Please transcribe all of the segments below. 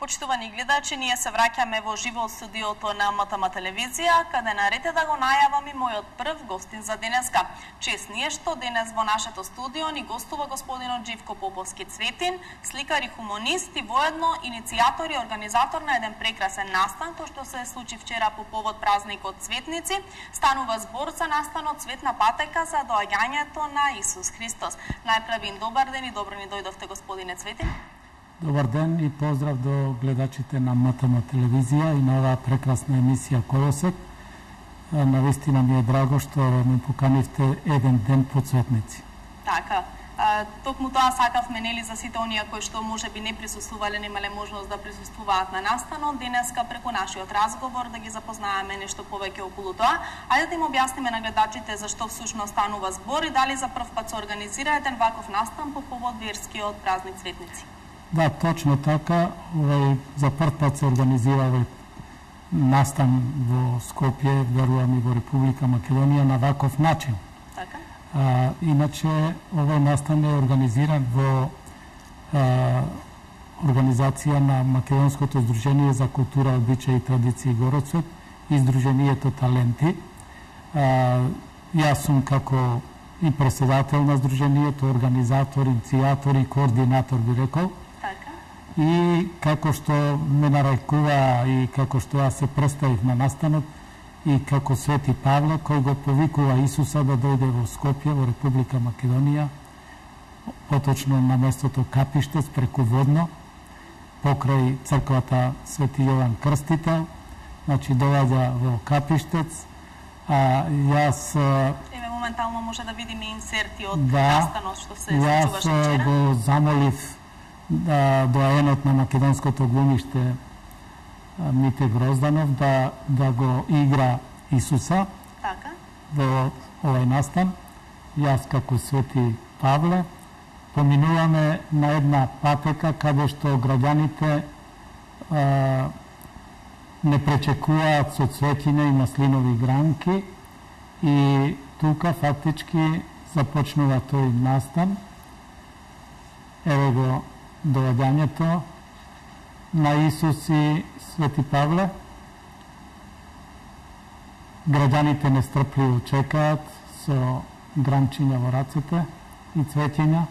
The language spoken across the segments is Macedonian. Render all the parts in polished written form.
Почитувани гледачи, ние се враќаме во живо студиото на МТМ телевизија, каде наред е да го најавам и мојот прв гостин за денеска. Чест ни е што денес во нашето студио ни гостува господинот Живко Поповски Цветин, сликар и хуманист и воедно иницијатор и организатор на еден прекрасен настан кој што се случи вчера по повод празникот Цветници. Станува збор за настанот Цветна патека за доаѓањето на Исус Христос. Најпрви добар ден и добро ни дојдовте господине Цветин. Добар ден и поздрав до гледачите на МТМ телевизија и на оваа прекрасна емисија Колосек. Навистина ми е драго што ме поканивте еден ден по Цветници. Така. Токму тоа сакавме нели за сите оние кои што можеби не присуствувале, немале можност да присуствуваат на настанот, денеска преку нашиот разговор да ги запознаеме нешто повеќе околу тоа. Ајде да им објасниме на гледачите зашто всушност станува збор и дали за прв пат се организира еден ваков настан по повод верскиот празник Цветници. Да, точно така. За прв пат се организира настан во Скопје, верувам и во Република Македонија на ваков начин. Така? Иначе, овој настан е организиран во организација на Македонското здружение за култура, обичаи и традиции Городсвет и Здруженијето Таленти. Јас сум како и председател на здруженијето, организатор, иницијатор и координатор, би рекол. И како што ме нарајкува и како што јас се представив на настанот и како Свети Павле кој го повикува Исуса да дојде во Скопје, во Република Македонија, поточно на местото Капиштец, преку Водно, покрај црквата Свети Јован Крстител, значи доаѓа во Капиштец, јас... Еве, моментално може да видиме инсерти од настанот што се случуваше вчера. Јас го замолив доаенот на македонското глумиште Мите Грозданов да го игра Исуса во овој настан. Јас како Свети Павле поминуваме на една патека каде што граѓаните не пречекуваат со цвеќиња и маслинови гранки и тука фактички започнува тој настан. Еве го доаѓањето на Исус и Свети Павле. Граѓаните нестрпливо чекаат со гранчиња во рацете и цвеќиња,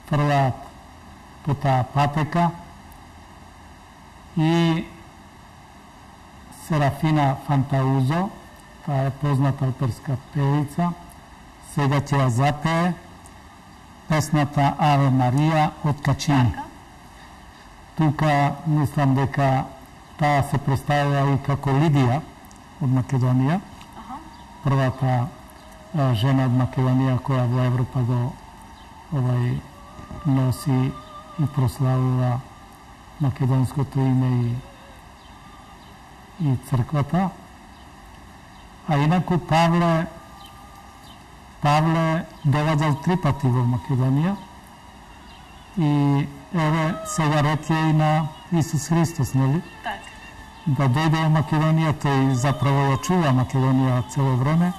фрлаат по таа патека и Серафина Фантаузо, таа е позната оперска певица, сега ќе ја запее песната Аве Марија од Качини. Тука мислам дека таа се представува и како Лидија од Македонија, првата жена од Македонија која во Европа го носи и прославува македонското име и црквата. А инаку Павле доаѓал 3 пати во Македонија и еве сега ред е и на Исус Христос, нели? Так. Да дојде во Македонија, тој заправо ја чува Македонија цело време,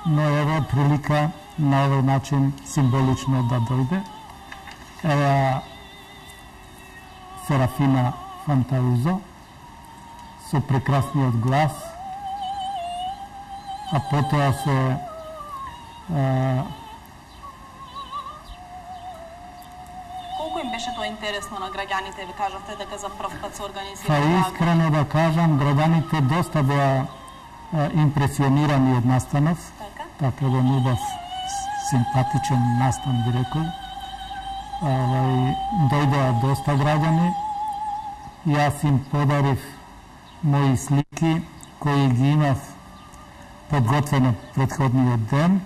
но еве прилика на овој начин символично да дојде. Еве Серафина Фантаузо со прекрасниот глас, а потоа се колку им беше тоа интересно на граѓаните? Ви кажавте дека за прв пат се организира. Искрено да кажам, граѓаните доста беа импресионирани од настанов. Така еден убав, симпатичен настан, би рекол. Дојдоа доста граѓани. Јас им подарив мои слики кои ги имав подготвено предходниот ден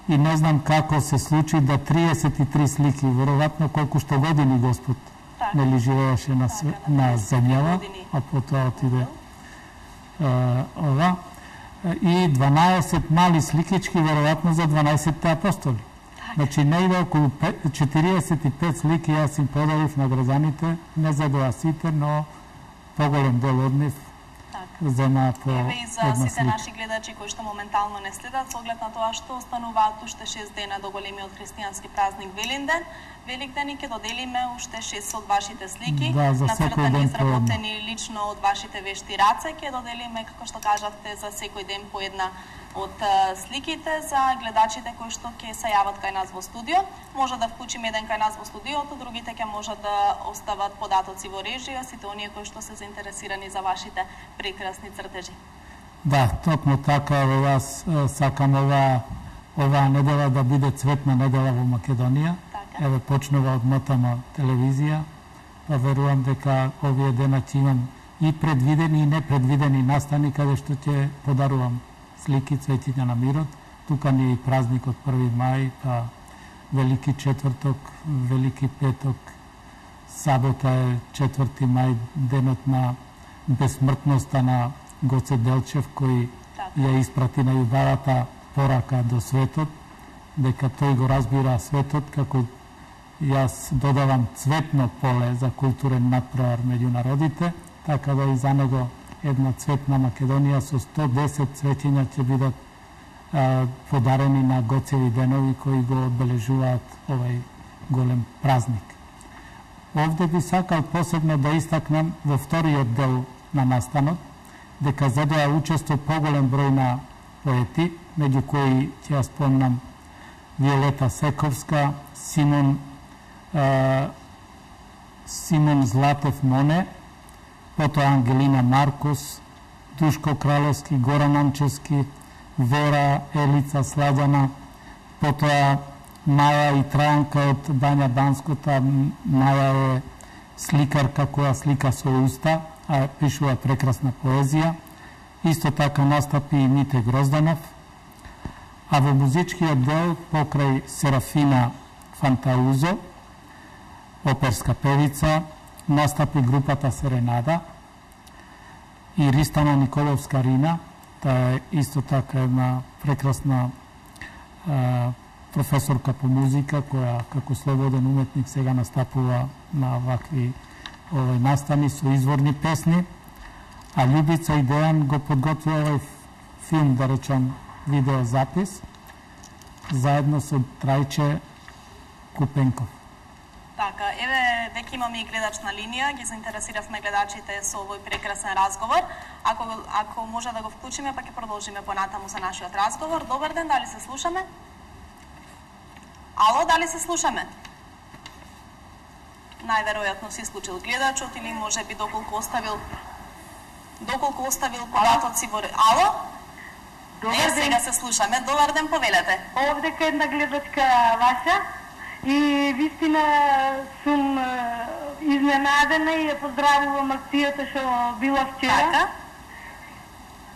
и не знам како се случи да 33 слики, веројатно колку што години Господ нели живееше на земјава, а потоа отиде ова, и 12 мали сликички, веројатно за 12 апостоли. Значи, негде околу 45 слики јас им подарив на граѓаните, не за сите, но поголем дел од нив зема по една слика. Еве и за сите наши гледачи кои што моментално не следат, со оглед на тоа што остануваат уште 6 дена до големиот христијански празник Велинден, Великден и ќе доделиме уште 6 од вашите слики, да, за секој ден изработени лично од вашите вешти раце. Ќе доделиме, како што кажавте, за секој ден по една од сликите за гледачите кои што ќе се јават кај нас во студио. Може да вклучиме еден кај нас во студиото, другите ќе можат да остават податоци во режија, сите оние кои што се заинтересирани за вашите прекрасни цртежи. Да, токму така, јас сакам оваа недела да биде цветна недела во Македонија. Така. Еве почнува од МТМ телевизија, па верувам дека овие дена ќе имам и предвидени и непредвидени настани каде што ќе подарувам слики цветиња на мирот. Тука ни е и празникот 1 мај, па Велики четврток, Велики петок, сабота е 4 мај, денот на безсмртноста на Гоце Делчев, кој ја испрати на љубавата порака до светот, дека тој го разбира светот како јас додавам цветно поле за културен надпревар меѓу народите, така да и за него една цветна Македонија со 110 цветиња ќе бидат подарени на Гоцеви денови кои го одбележуваат овај голем празник. Овде би сакал посебно да истакнем во вториот дел на настанот, дека задоа учество поголем број на поети, меѓу кои ќе ја спомнам Виолета Сековска, Симон Златев Моне, потоа Ангелина Маркус, Душко Краловски, Горан Анчевски, Вера Елица Сладјана, потоа Маја и Трајанка од Бања Банскота. Маја е сликарка која слика со уста, а пишува прекрасна поезија. Исто така настапи и Мите Грозданов. А во музичкиот дел покрај Серафина Фантаузо, оперска певица, настапи групата Серенада и Ристана Николовска Рина, таа е исто така една прекрасна професорка по музика која како слободен уметник сега настапува на вакви настани со изворни песни. А Љубица и Дејан го подготвија овој филм, да речам, видеозапис, заедно со Трајче Купенков. Така, еве, веќе имаме и гледач на линија, ги заинтересиравме гледачите со овој прекрасен разговор. Ако може да го вклучиме, па ќе продолжиме понатаму со нашиот разговор. Добар ден, дали се слушаме? Ало, дали се слушаме? Најверојатно се исклучил гледачот или може би доколку оставил податоци во... Ало? Добар ден. Сега се слушаме. Добар ден, повелете. Овдека една гледачка ваша и вистина сум изненадена и ја поздравувам акцијата што била вчера. Така.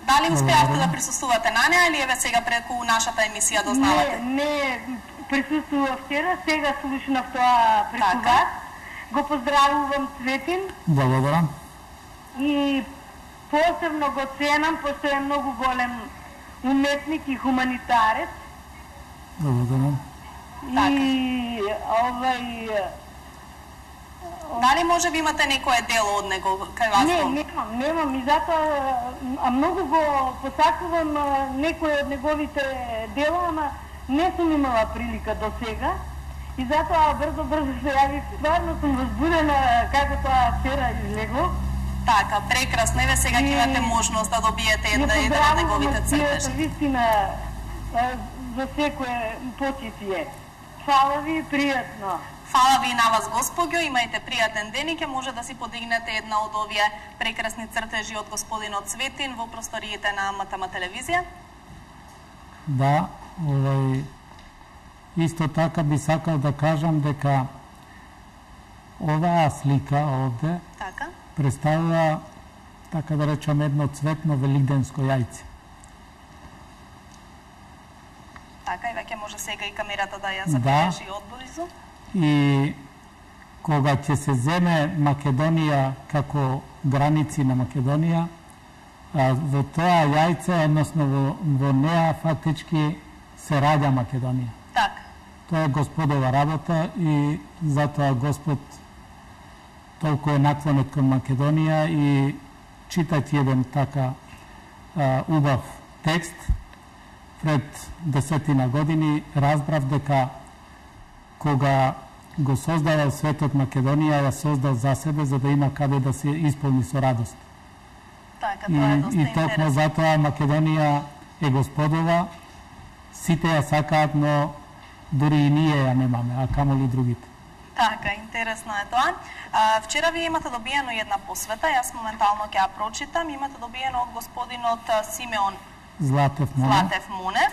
Дали успеавте да присуствувате на неа или еве сега преку нашата емисија дознавате? Не присуствував вчера, сега слушнав тоа преку вас. Го поздравувам Цветин. Благодарам. И посебно го ценам, пошто е многу голем уметник и хуманитарец. Благодарам. И дали може би имате некое дело од него кај вас? Немам и затоа многу го посакувам некој од неговите дела, ама не сум имала прилика до сега. И затоа брзо се јавив. Стварно сум возбудена како тоа вчера излегло. Така, прекрасно. Еве сега ќе имате можност да добиете еден од неговите цртежи. Вистина, за секое почитие. Фала ви, пријатно. Фала ви и на вас, госпоѓо. Имајте пријатен ден и ќе може да си подигнете една од овие прекрасни цртежи од господинот Цветин во просториите на МТМ телевизија. Да, исто така би сакал да кажам дека оваа слика овде представува, така да речам, едно цветно великденско јајце. Така, и веќе може сега и камерата да ја забележи одблизу. И кога ќе се земе Македонија како граници на Македонија, во тоа јајце, односно во неа, фактички се раѓа Македонија. Така. Тоа е Господова работа и затоа Господ толку е наклонет кон Македонија и читајќи еден така убав текст, пред 10 години разбрав дека кога го создава светот Македонија, ја создал за себе за да има каде да се исполни со радост. Така, тоа е доста И токму интересно. затоа Македонија е господова, сите ја сакаат, но дури и ние ја немаме, а камоли другите. Така, интересно е тоа. Вчера вие имате добиено една посвета, јас моментално ќе ја прочитам. Имате добиено од господинот Симеон Златев Мунев.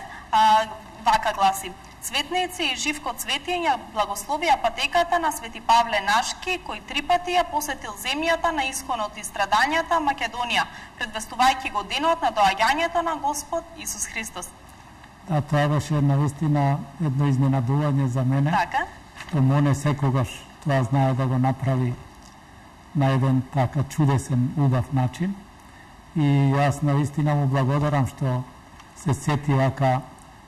Вака гласи: Цветници и Живко Цветиње благословија патеката на Свети Павле Нашки, кој 3 пати ја посетил земјата на исхонот и страдањата Македонија, предвестувајќи го денот на доаѓањето на Господ Исус Христос. Да, тоа беше навистина едно изненадување за мене. Така? Што Моне секогаш тоа знае да го направи на еден така чудесен, убав начин. И јас навистина му благодарам што се сети вака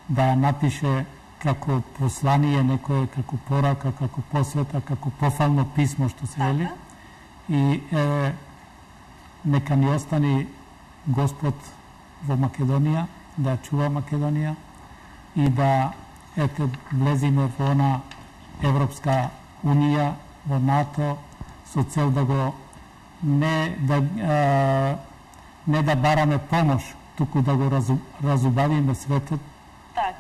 да напише како послание некое, како порака, како посвета, како пофално писмо што се вели. И нека ни остани Господ во Македонија, да чува Македонија и да влезиме во она Европска Унија, во НАТО, со цел да го не да бараме помош, туку да го разубавиме светот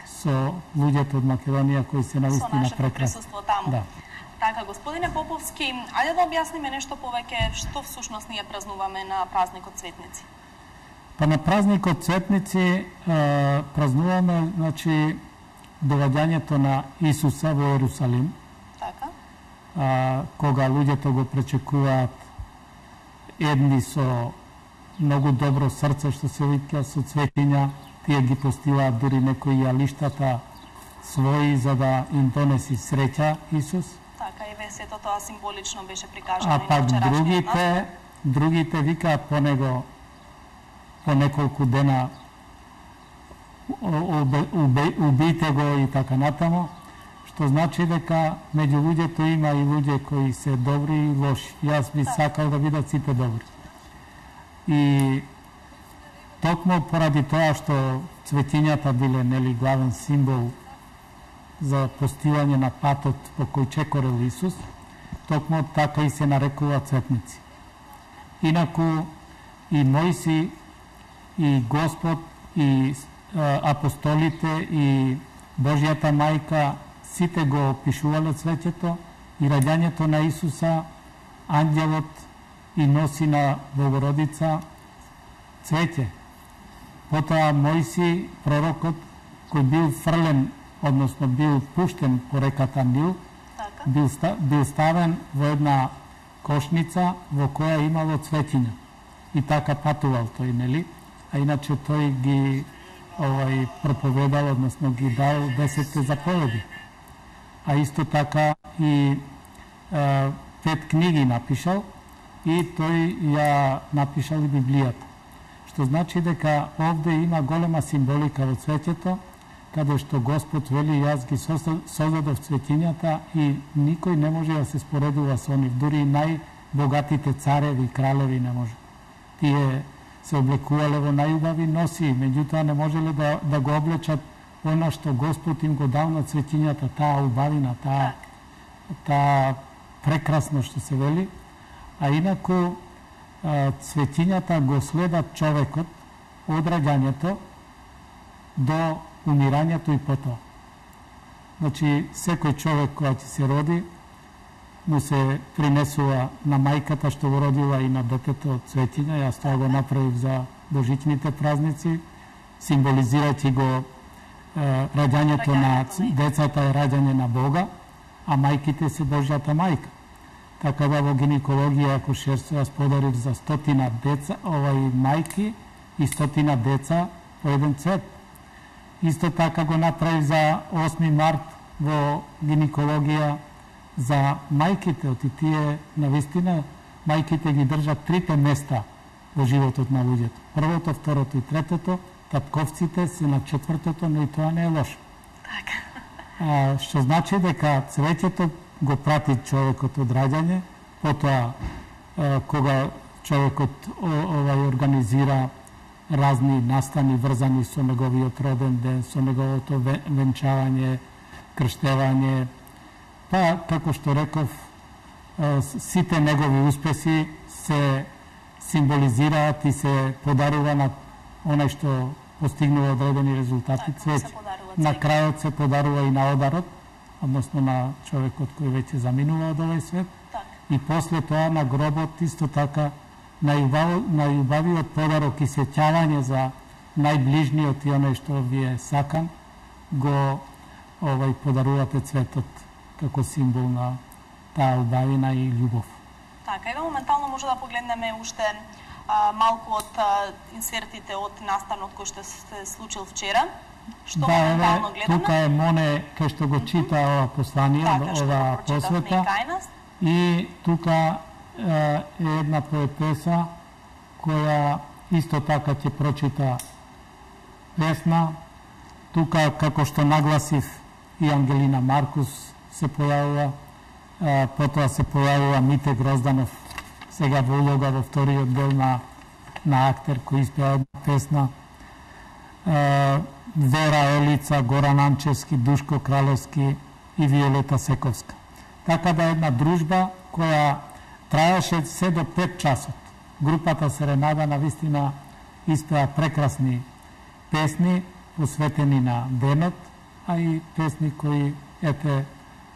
со луѓето од Македонија кои се навистина прекрасни. Присуство таму. Да. Така, господине Поповски, ајде да објасниме нешто повеќе што всушност ние празнуваме на празникот Цветници. Па на празникот Цветници празнуваме, значи, доаѓањето на Исуса во Ерусалим. Така. Кога луѓето го пречекуваат едни со многу добро срце, што се вика, со цветиња, тие ги постилаат дури некои јалиштата своји за да им донеси среќа Исус. Така, и сето тоа символично беше прикажано. А пак другите викаат по него по неколку дена убијте го и така натаму, што значи дека меѓу луѓето има и луѓе кои се добри и лоши. Јас би сакал да видат сите добри. И токму поради тоа што цветињата биле нели главен символ за постивање на патот по кој чекорел Исус, токму така и се нарекува цветници. Инаку и Мојси, и Господ, и апостолите, и Божјата мајка, сите го опишувале цвеќето и раѓањето на Исуса, ангелот и носи на Богородица цвеќе. Потоа Мојси, пророкот, кој бил фрлен, односно бил пуштен по реката Нил, бил ставен во една кошница во која имало цветиња. И така патувал тој, нели? А иначе тој ги проповедал, односно ги дал 10 заповеди. А исто така и 5 книги напишал и тој ја напишал и Библијата. Што значи дека овде има голема символика во цвеќето, каде што Господ вели јас ги создадов цветињата и никој не може да се споредува со нив, дури најбогатите цареви и кралеви не може. Тие се облекувале во најубави носи, меѓутоа не можеле да го облечат она што Господ им го дал на цветињата, таа убавина, таа прекрасно што се вели. А инаку цветињата го следат човекот од раѓањето до умирањето и потоа. Значи, секој човек која ќе се роди, му се принесува на мајката што го родила и на детето цветиња. Јас тоа го направив за божичните празници, символизирајќи го раѓањето на децата е раѓање на Бога, а мајките се Божјата мајка. Така да во гинекологија, акушерство, јас подарив за 100 деца, мајки и 100 деца по еден цвет. Исто така го направив за 8 март во гинекологија за мајките, оти тие навистина мајките ги држат трите места во животот на луѓето. Првото, второто и третото, татковците се на четвртото, но и тоа не е лошо. Така. Што значи дека цвеќето го прати човекот од раѓање, потоа кога човекот организира разни настани врзани со неговиот роден ден, со неговото венчавање, крштевање, Па, како што реков, сите негови успеси се символизираат и се подарува на оној што постигнува одредени резултати. Цвеќе. На крајот се подарува и на одарот, односно на човекот кој веќе заминува од овој свет. Так. И после тоа на гробот исто така најубавиот подарок и сеќавање за најближниот и оној што ви е сакан, го подарувате цветот како символ на таа убавина и љубов. Така, ева моментално може да погледнеме уште малку од инсертите од настанот кој што се случил вчера. Што моментално гледаме? Тука е Моне кај што го чита ова послание, ова посвета. И тука е една поетеса која исто така ќе прочита песна. Тука, како што нагласив, и Ангелина Маркус се појавува, потоа се појавува Мите Грозданов, сега во улога во вториот дел на актер кој испеа една песна. Вера Елица, Горан Анчевски, Душко Кралевски и Виолета Сековска. Така да една дружба која траеше се до 5 часот. Групата Серенада навистина испеа прекрасни песни посветени на денот, а и песни кои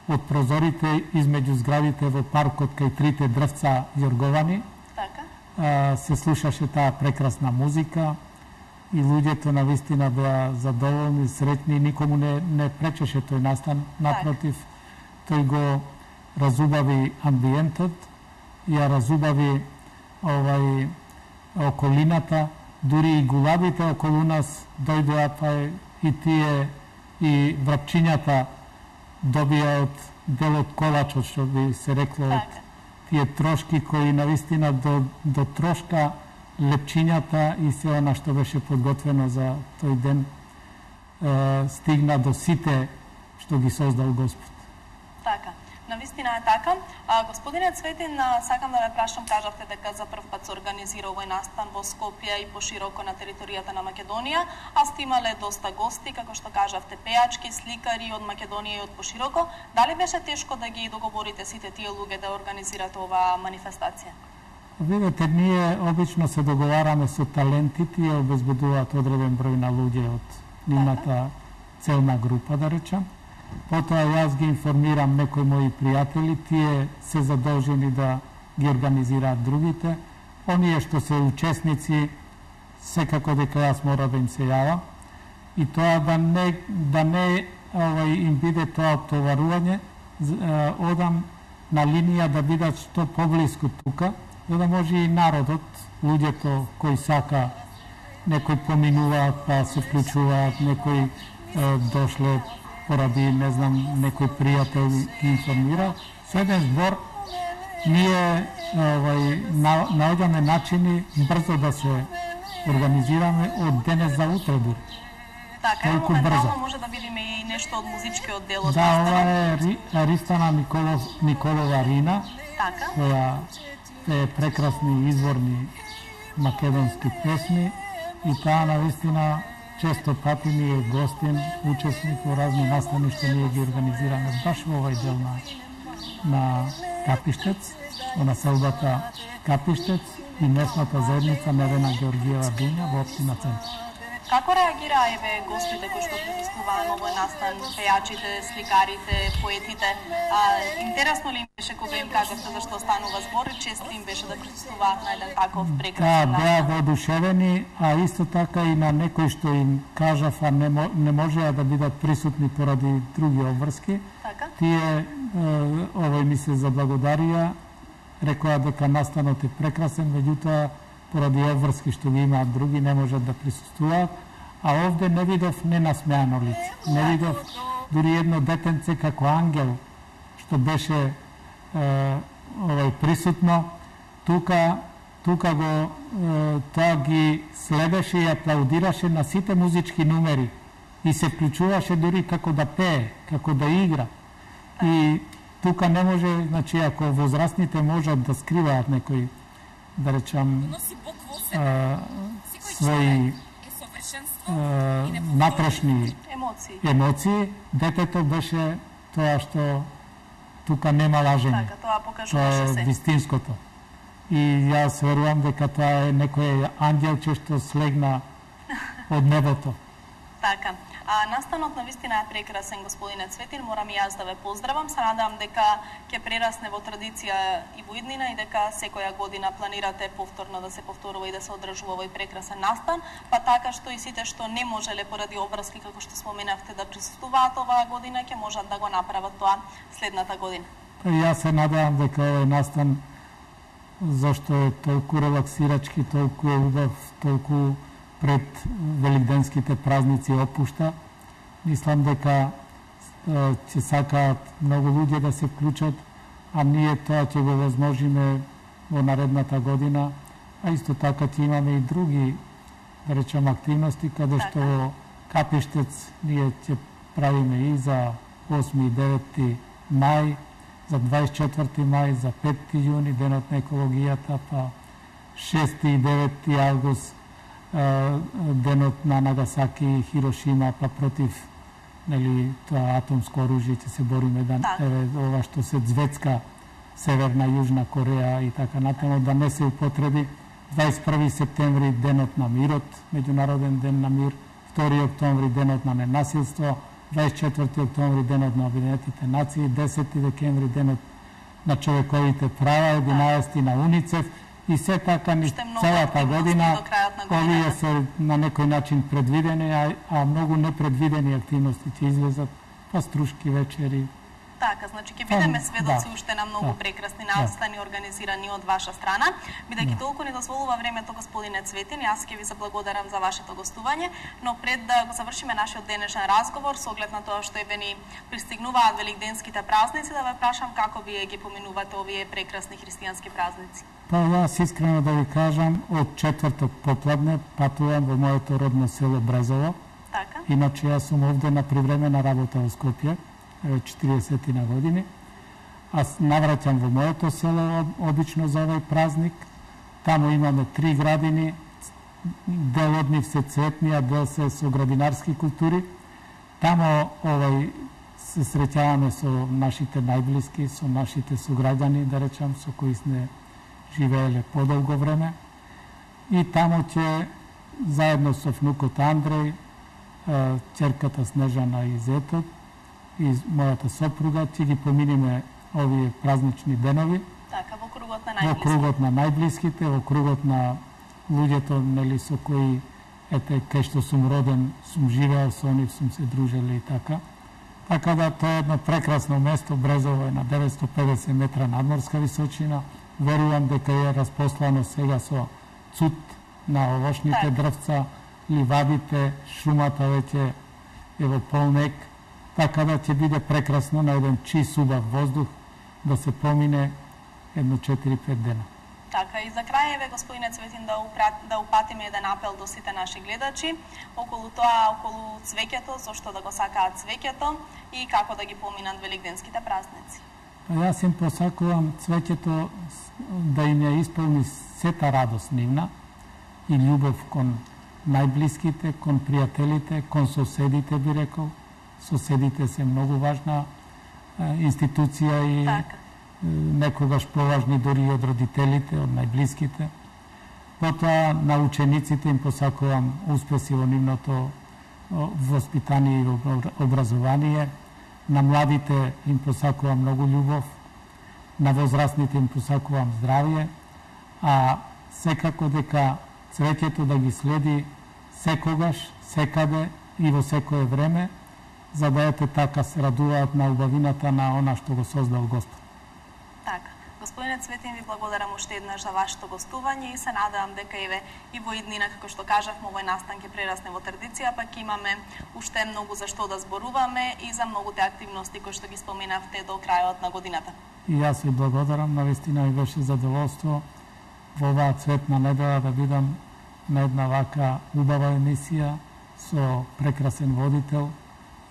од прозорите измеѓу зградите во паркот кај трите дрвца Јорговани. Така. Се слушаше таа прекрасна музика и луѓето навистина беа задоволни, среќни, никому не пречеше тој настан, напротив, тој го разубави амбиентот, ја разубави околината, дури и гулабите околу нас дојдоа, па и тие и врапчињата добија од дел од колачот, што би се рекло, од тие трошки кои навистина до трошка лепчињата и се она што беше подготвено за тој ден стигна до сите што ги создал Господ. Така. Навистина е така. Господине Цветин, сакам да ве прашам, кажавте дека за прв пат се организира овој настан во Скопје и пошироко на територијата на Македонија, а сте имале доста гости, како што кажавте, пејачки, сликари од Македонија и од пошироко. Дали беше тешко да ги договорите сите тие луѓе да организирате оваа манифестација? Видете, ние обично се договараме со таленти, тие обезбедуваат одреден број на луѓе од нивната целна група, да речам. Потоа јас ги информирам некои мои пријатели, тие се задолжени да ги организираат другите. Оние што се учесници, секако дека јас мора да им се јавам. И тоа да не им биде тоа оптоварување, одам на линија да бидат што поблиску тука, за да може и народот, луѓето кои сака, некои поминуваат па се вклучуваат, некои дошле поради, не знам, некој пријател ги информира. Со еден збор, ние наоѓаме начини брзо да се организираме од денес за утре дури. Така, моментално може да видиме и нешто од музичкиот дел од настанот. Да, ова е Ристана Николова Рина, така, која е прекрасни изворни македонски песни и таа навистина често пати ни е гостин, учесник во разни настани што ние ги организираме баш во овој дел на Капиштец, во населбата Капиштец и местната заедница Невена Георгиева Дуња во општина Центар. Како реагираа гостите кои што присуствуваа на овој настан, пејачите, сликарите, поетите? Интересно ли им беше кога им кажавте за што станува збор и често им беше да присуствуваат на еден таков прекрасен настан? Да, беа воодушевени, а исто така и на некои што им кажав, а не можеа да бидат присутни поради други обврски. Така? Тие овој ми се заблагодарија, рекоа дека настанот е прекрасен, меѓутоа поради обврски што ги имаат други не можат да присуствуваат, а овде не видов ненасмеано лице. Не видов дури едно детенце како ангел што беше присутно. Тука го тоа ги следеше и аплаудираше на сите музички numери и се вклучуваше дури како да пее, како да игра. И тука не може, значи ако возрастните можат да скриваат некои, да речам, своји натрешни емоции, детето беше тоа што тука нема лажење. Така, тоа покажуваше Тоа се. е вистинското. И јас верувам дека тоа е некој ангелче што слегна од небото. Така. Настанот на вистина е прекрасен, господине Цветин. Морам и јас да ве поздравам. Се надам дека ќе прерасне во традиција и во иднина и дека секоја година планирате повторно да се повторува и да се одржува овој прекрасен настан, па така што и сите што не можеле поради обврски, како што споменавте, да присуствуваат оваа година, ќе можат да го направат тоа следната година. Јас се надевам дека овој настан, зашто е толку релаксирачки, толку е убав, толку пред великденските празници опушта. Мислам дека ќе сакаат многу луѓе да се вклучат, а ние тоа ќе го возможиме во наредната година, а исто така ќе имаме и други, да речем, активности, каде што во Капиштец ние ќе правиме и за 8 и 9 мај, за 24 мај, за 5 јуни, денот на екологијата, па 6 и 9 август, денот на Нагасаки и Хирошима, па против тоа атомско оружје ќе се бориме да ова што се звецка Северна и Јужна Кореја и така натаму да не се употреби. 21 септември денот на мирот, меѓународен ден на мир, 2 октомври денот на ненасилство, 24 октомври денот на Обединетите нации, 10 декември денот на човековите права, 11 на УНИЦЕФ и се така ни целата година овие се на некој начин предвидени, а многу непредвидени активности ќе излезат, паструшки вечери. Така, значи ќе бидеме сведоци уште на многу прекрасни настани организирани од ваша страна. Бидејќи толку ни дозволува времето, господине Цветин, јас ќе ви заблагодарам за вашето гостување, но пред да го завршиме нашиот денешен разговор, со оглед на тоа што еве ни пристигнуваат великденските празници, да ве прашам како вие ги поминувате овие прекрасни христијански празници. Па јас искрено да ви кажам, од четврток попладне патувам во моето родно село Брезово. Така. Иначе јас сум овде на привремена работа во Скопје, 40 на години. Аз навраќам во моето село обично за овој празник. Таму имаме 3 градини, дел од нив се цветни, а дел се со градинарски култури. Таму се среќаваме со нашите најблиски, со нашите сограѓани, да речам, со кои сме живееле подолго време. И таму ќе заедно со внукот Андреј, ќерката Снежана и зетот, и мојата сопруга ќе ги поминиме овие празнични денови. Така, во кругот на најблиските. Во кругот на најблиските, во кругот на луѓето, нели, со кои, кај што сум роден, сум живеал со нив, сум се дружеле и така. Така да тоа е едно прекрасно место, Брезово е на 950 метра надморска височина. Верувам дека е распослано сега со цут на овошните дрвца, ливадите, шумата веќе е во полнек. Така да ќе биде прекрасно на еден чист убав воздух да се помине едно 4-5 дена. Така, и за крај, еве, господине Цветин, да упатиме еден апел до сите наши гледачи околу тоа, околу цвеќето, зошто да го сакаат цвеќето и како да ги поминат великденските празници. Јас им посакувам цвеќето да им ја исполни сета радост нивна и љубов кон најблиските, кон пријателите, кон соседите, би рекол. Соседите се многу важна институција и некогаш поважни дори од родителите, од најблиските. Потоа на учениците им посакувам успеси во нивното воспитание и образование. На младите им посакувам многу љубов. На возрастните им посакувам здравје. А секако дека цвеќето да ги следи секогаш, секаде и во секое време, за да ете така се радуваат на убавината на она што го создал Господ. Така. Господине Цветин, ви благодарам уште еднаш за вашето гостување и се надевам дека и во иднина, како што кажавме, овој настан ќе прерасне во традиција, пак имаме уште многу за што да зборуваме и за многуте активности кои што ги споменавте до крајот на годината. И јас ви благодарам, навистина ми беше задоволство во оваа цветна недела да бидам на една вака убава емисија со прекрасен водител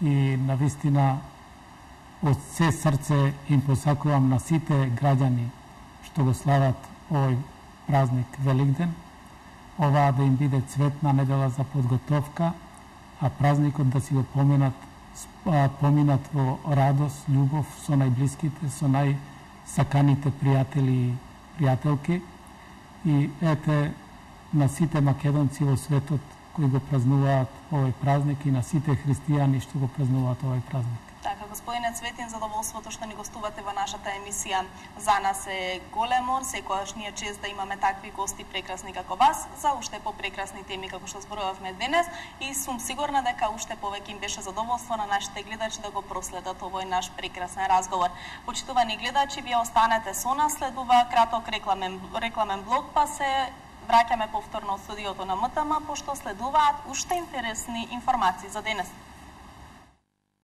и навистина од се срце им посакувам на сите граѓани што го слават овој празник Великден, оваа да им биде цветна недела за подготовка, а празникот да си го поминат поминат во радост, љубов со најблиските, со најсаканите пријатели и пријателки. И ете на сите македонци во светот кои го празнуваат овој празник и на сите христијани што го празнуваат овој празник. Така, господине Цветин, задоволството што ни гостувате во нашата емисија за нас е големо. Секогаш ни е чест да имаме такви гости прекрасни како вас, за уште попрекрасни теми како што зборувавме денес, и сум сигурна дека уште повеќе им беше задоволство на нашите гледачи да го проследат овој наш прекрасен разговор. Почитувани гледачи, вие останете со нас, следува краток рекламен блок, па се враќаме повторно од студиото на МТМ, пошто следуваат уште интересни информации за денес.